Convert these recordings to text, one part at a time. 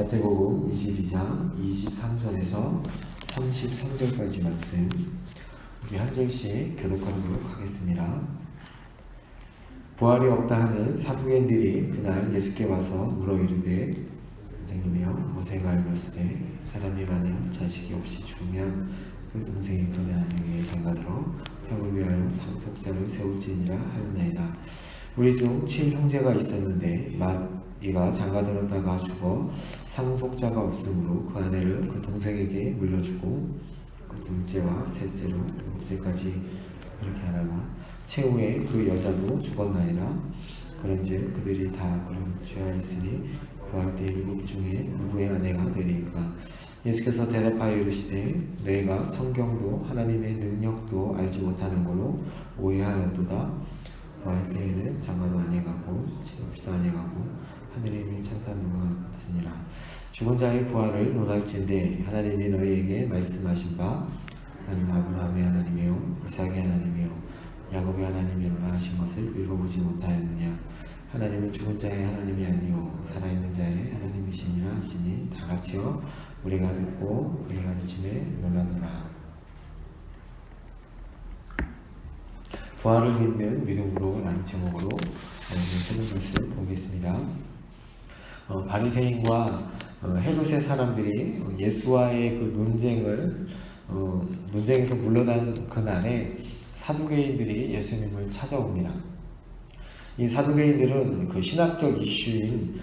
마태복음 22장 23절에서 33절까지 말씀 우리 한 절씩 교독하도록 하겠습니다. 부활이 없다 하는 사두개인들이 그날 예수께 와서 물어 이르되 선생님이여 모세가 이르시되 사람이 만일 자식이 없이 죽으면 그 동생이 그네 아내에게 장가들어 형을 위하여 상속자를 세울지니라 하였나이다. 우리 중 7형제가 있었는데 이가 장가들었다가 죽어 상속자가 없으므로 그 아내를 그 동생에게 물려주고 그 둘째와 셋째로 일곱째까지 이렇게 하다가 최후에 그 여자도 죽었나이다. 그런즉 그들이 다 그런 죄하였으니 부활 때 일곱 중에 누구의 아내가 되리까? 예수께서 대답하여 이르시되 너희가 성경도 하나님의 능력도 알지 못하는 걸로 오해하였도다. 부활 때에는 장가도 아내가고 신혼도 아내가고 하늘에 있는 천사들과 같으니라. 죽은 자의 부활을 논할진대 하나님이 너희에게 말씀하신 바 나는 아브라함의 하나님이요 이삭의 하나님이요 야곱의 하나님이로라 하신 것을 읽어보지 못하였느냐. 하나님은 죽은 자의 하나님이 아니요 살아있는 자의 하나님이시니라 하시니 다같이요 우리가 듣고 그의 가르침에 놀라노라. 부활을 믿는 믿음으로 라는 제목으로 오늘 말씀 보겠습니다. 바리새인과 헤롯의 사람들이 예수와의 그 논쟁에서 물러난 그날에 사두개인들이 예수님을 찾아옵니다. 이 사두개인들은 그 신학적 이슈인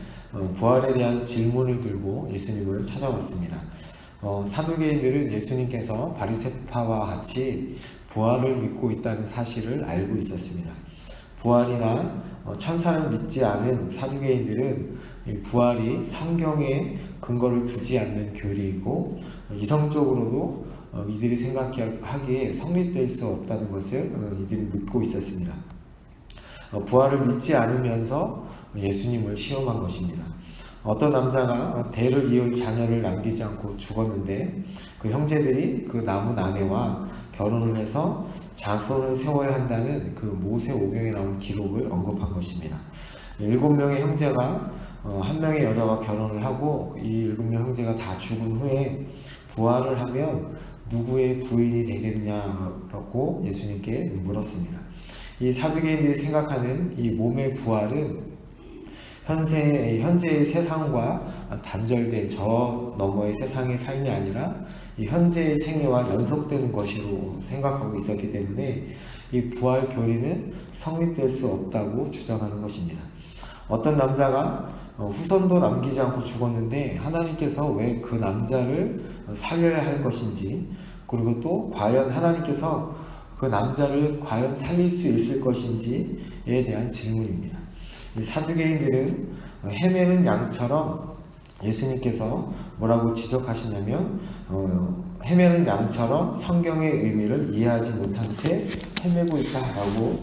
부활에 대한 질문을 들고 예수님을 찾아왔습니다. 사두개인들은 예수님께서 바리새파와 같이 부활을 믿고 있다는 사실을 알고 있었습니다. 부활이나 천사를 믿지 않은 사두개인들은 부활이 성경에 근거를 두지 않는 교리이고 이성적으로도 이들이 생각하기에 성립될 수 없다는 것을 이들이 믿고 있었습니다. 부활을 믿지 않으면서 예수님을 시험한 것입니다. 어떤 남자가 대를 이을 자녀를 남기지 않고 죽었는데 그 형제들이 그 남은 아내와 결혼을 해서 자손을 세워야 한다는 그 모세오경에 나온 기록을 언급한 것입니다. 7명의 형제가 한 명의 여자와 결혼을 하고 이 7명 형제가 다 죽은 후에 부활을 하면 누구의 부인이 되겠냐라고 예수님께 물었습니다. 이 사두개인들이 생각하는 이 몸의 부활은 현재의 세상과 단절된 저 너머의 세상의 삶이 아니라 이 현재의 생애와 연속되는 것으로 생각하고 있었기 때문에 이 부활 교리는 성립될 수 없다고 주장하는 것입니다. 어떤 남자가 후손도 남기지 않고 죽었는데 하나님께서 왜 그 남자를 살려야 할 것인지, 그리고 또 과연 하나님께서 그 남자를 과연 살릴 수 있을 것인지에 대한 질문입니다. 이 사두개인들은 헤매는 양처럼 예수님께서 뭐라고 지적하시냐면 헤매는 양처럼 성경의 의미를 이해하지 못한 채 헤매고 있다라고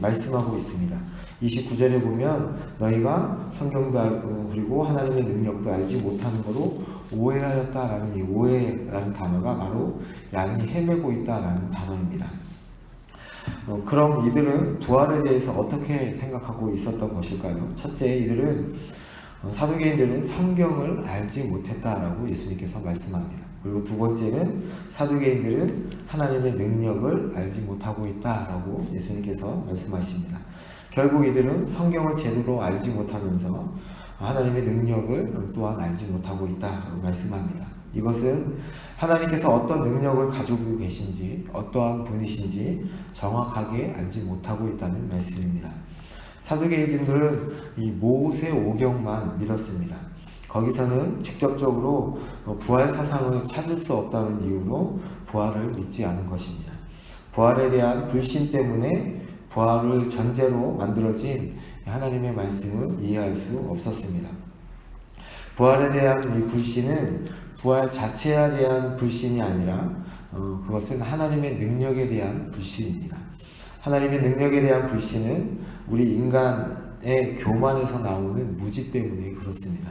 말씀하고 있습니다. 29절에 보면 너희가 성경도 알고 그리고 하나님의 능력도 알지 못하는 거로 오해하였다라는 이 오해라는 단어가 바로 양이 헤매고 있다라는 단어입니다. 그럼 이들은 부활에 대해서 어떻게 생각하고 있었던 것일까요? 첫째, 사두개인들은 성경을 알지 못했다라고 예수님께서 말씀합니다. 그리고 두 번째는 사두개인들은 하나님의 능력을 알지 못하고 있다라고 예수님께서 말씀하십니다. 결국 이들은 성경을 제대로 알지 못하면서 하나님의 능력을 또한 알지 못하고 있다라고 말씀합니다. 이것은 하나님께서 어떤 능력을 가지고 계신지, 어떠한 분이신지 정확하게 알지 못하고 있다는 말씀입니다. 사두개인들은 이 모세오경만 믿었습니다. 거기서는 직접적으로 부활 사상을 찾을 수 없다는 이유로 부활을 믿지 않은 것입니다. 부활에 대한 불신 때문에 부활을 전제로 만들어진 하나님의 말씀을 이해할 수 없었습니다. 부활에 대한 이 불신은 부활 자체에 대한 불신이 아니라 그것은 하나님의 능력에 대한 불신입니다. 하나님의 능력에 대한 불신은 우리 인간의 교만에서 나오는 무지 때문에 그렇습니다.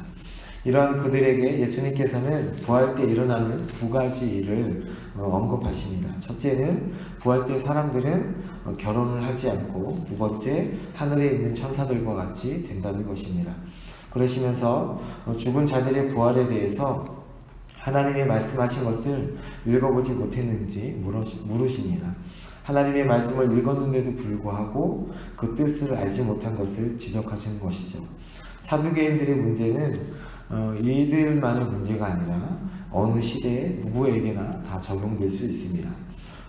이러한 그들에게 예수님께서는 부활 때 일어나는 두 가지 일을 언급하십니다. 첫째는 부활 때 사람들은 결혼을 하지 않고, 두 번째 하늘에 있는 천사들과 같이 된다는 것입니다. 그러시면서 죽은 자들의 부활에 대해서 하나님의 말씀하신 것을 읽어보지 못했는지 물으십니다. 하나님의 말씀을 읽었는데도 불구하고 그 뜻을 알지 못한 것을 지적하시는 것이죠. 사두개인들의 문제는 이들만의 문제가 아니라 어느 시대에 누구에게나 다 적용될 수 있습니다.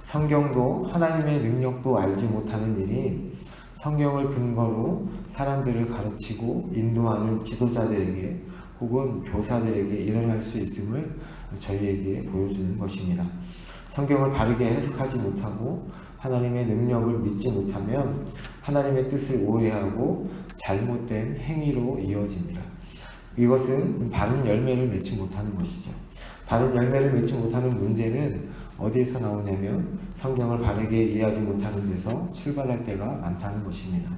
성경도 하나님의 능력도 알지 못하는 일이 성경을 근거로 사람들을 가르치고 인도하는 지도자들에게 혹은 교사들에게 일어날 수 있음을 저희에게 보여주는 것입니다. 성경을 바르게 해석하지 못하고 하나님의 능력을 믿지 못하면 하나님의 뜻을 오해하고 잘못된 행위로 이어집니다. 이것은 바른 열매를 맺지 못하는 것이죠. 바른 열매를 맺지 못하는 문제는 어디에서 나오냐면 성경을 바르게 이해하지 못하는 데서 출발할 때가 많다는 것입니다.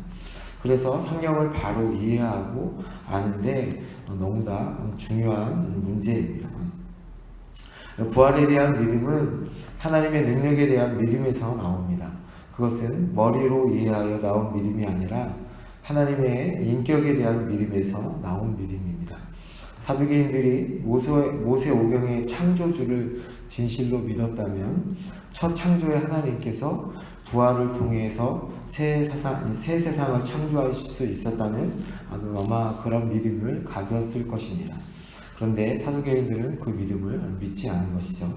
그래서 성경을 바로 이해하고 아는데 너무나 중요한 문제입니다. 부활에 대한 믿음은 하나님의 능력에 대한 믿음에서 나옵니다. 그것은 머리로 이해하여 나온 믿음이 아니라 하나님의 인격에 대한 믿음에서 나온 믿음입니다. 사두개인들이 모세 오경의 창조주를 진실로 믿었다면 첫 창조의 하나님께서 부활을 통해서 새 세상을 창조하실 수 있었다는 아마 그런 믿음을 가졌을 것입니다. 그런데 사두개인들은 그 믿음을 믿지 않은 것이죠.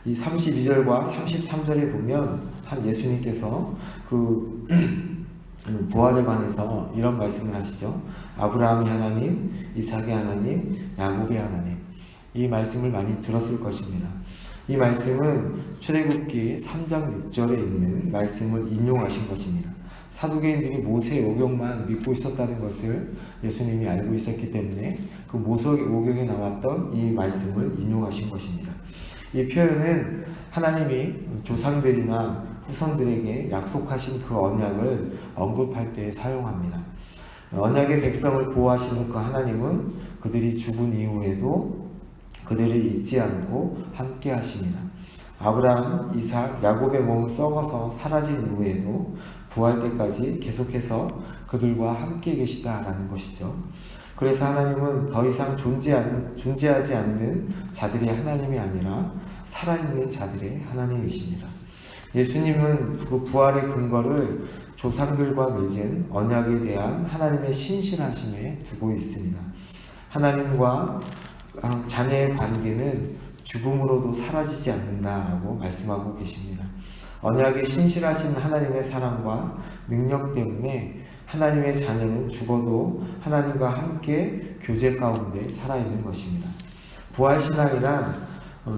이 32절과 33절에 보면 한 예수님께서 그 부활에 관해서 이런 말씀을 하시죠. 아브라함의 하나님, 이삭의 하나님, 야곱의 하나님. 이 말씀을 많이 들었을 것입니다. 이 말씀은 출애굽기 3장 6절에 있는 말씀을 인용하신 것입니다. 사두개인들이 모세 오경만 믿고 있었다는 것을 예수님이 알고 있었기 때문에 그 모세 오경에 나왔던 이 말씀을 인용하신 것입니다. 이 표현은 하나님이 조상들이나 후손들에게 약속하신 그 언약을 언급할 때 사용합니다. 언약의 백성을 보호하시는 그 하나님은 그들이 죽은 이후에도 그들을 잊지 않고 함께 하십니다. 아브라함, 이삭, 야곱의 몸을 썩어서 사라진 이후에도 부활 때까지 계속해서 그들과 함께 계시다라는 것이죠. 그래서 하나님은 더 이상 존재하지 않는 자들의 하나님이 아니라 살아있는 자들의 하나님이십니다. 예수님은 그 부활의 근거를 조상들과 맺은 언약에 대한 하나님의 신실하심에 두고 있습니다. 하나님과 자녀의 관계는 죽음으로도 사라지지 않는다라고 말씀하고 계십니다. 언약에 신실하신 하나님의 사랑과 능력 때문에 하나님의 자녀는 죽어도 하나님과 함께 교제 가운데 살아있는 것입니다. 부활신앙이란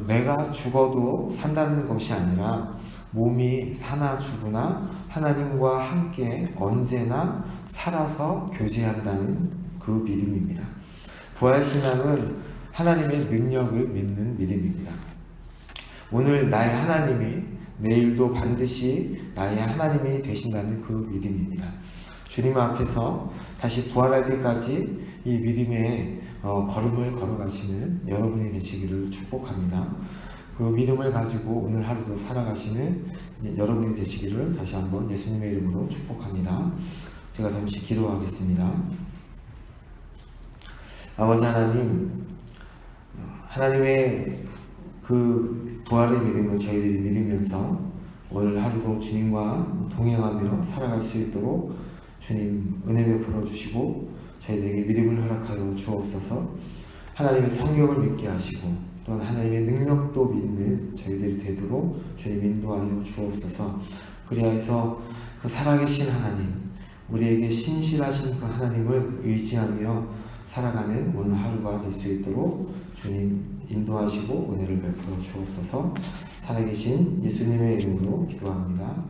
내가 죽어도 산다는 것이 아니라 몸이 사나 죽으나 하나님과 함께 언제나 살아서 교제한다는 그 믿음입니다. 부활신앙은 하나님의 능력을 믿는 믿음입니다. 오늘 나의 하나님이 내일도 반드시 나의 하나님이 되신다는 그 믿음입니다. 주님 앞에서 다시 부활할 때까지 이 믿음의 걸음을 걸어가시는 여러분이 되시기를 축복합니다. 그 믿음을 가지고 오늘 하루도 살아가시는 여러분이 되시기를 다시 한번 예수님의 이름으로 축복합니다. 제가 잠시 기도하겠습니다. 아버지 하나님, 하나님의 그 부활의 믿음을 저희들이 믿으면서 오늘 하루도 주님과 동행하며 살아갈 수 있도록 주님 은혜 베풀어 주시고 저희들에게 믿음을 허락하여 주옵소서. 하나님의 성경을 믿게 하시고 또한 하나님의 능력도 믿는 저희들이 되도록 주님 인도하여 주옵소서. 그리하여서 그 살아계신 하나님, 우리에게 신실하신 그 하나님을 의지하며 살아가는 오늘 하루가 될 수 있도록 주님 인도하시고 은혜를 베풀어 주옵소서. 살아계신 예수님의 이름으로 기도합니다.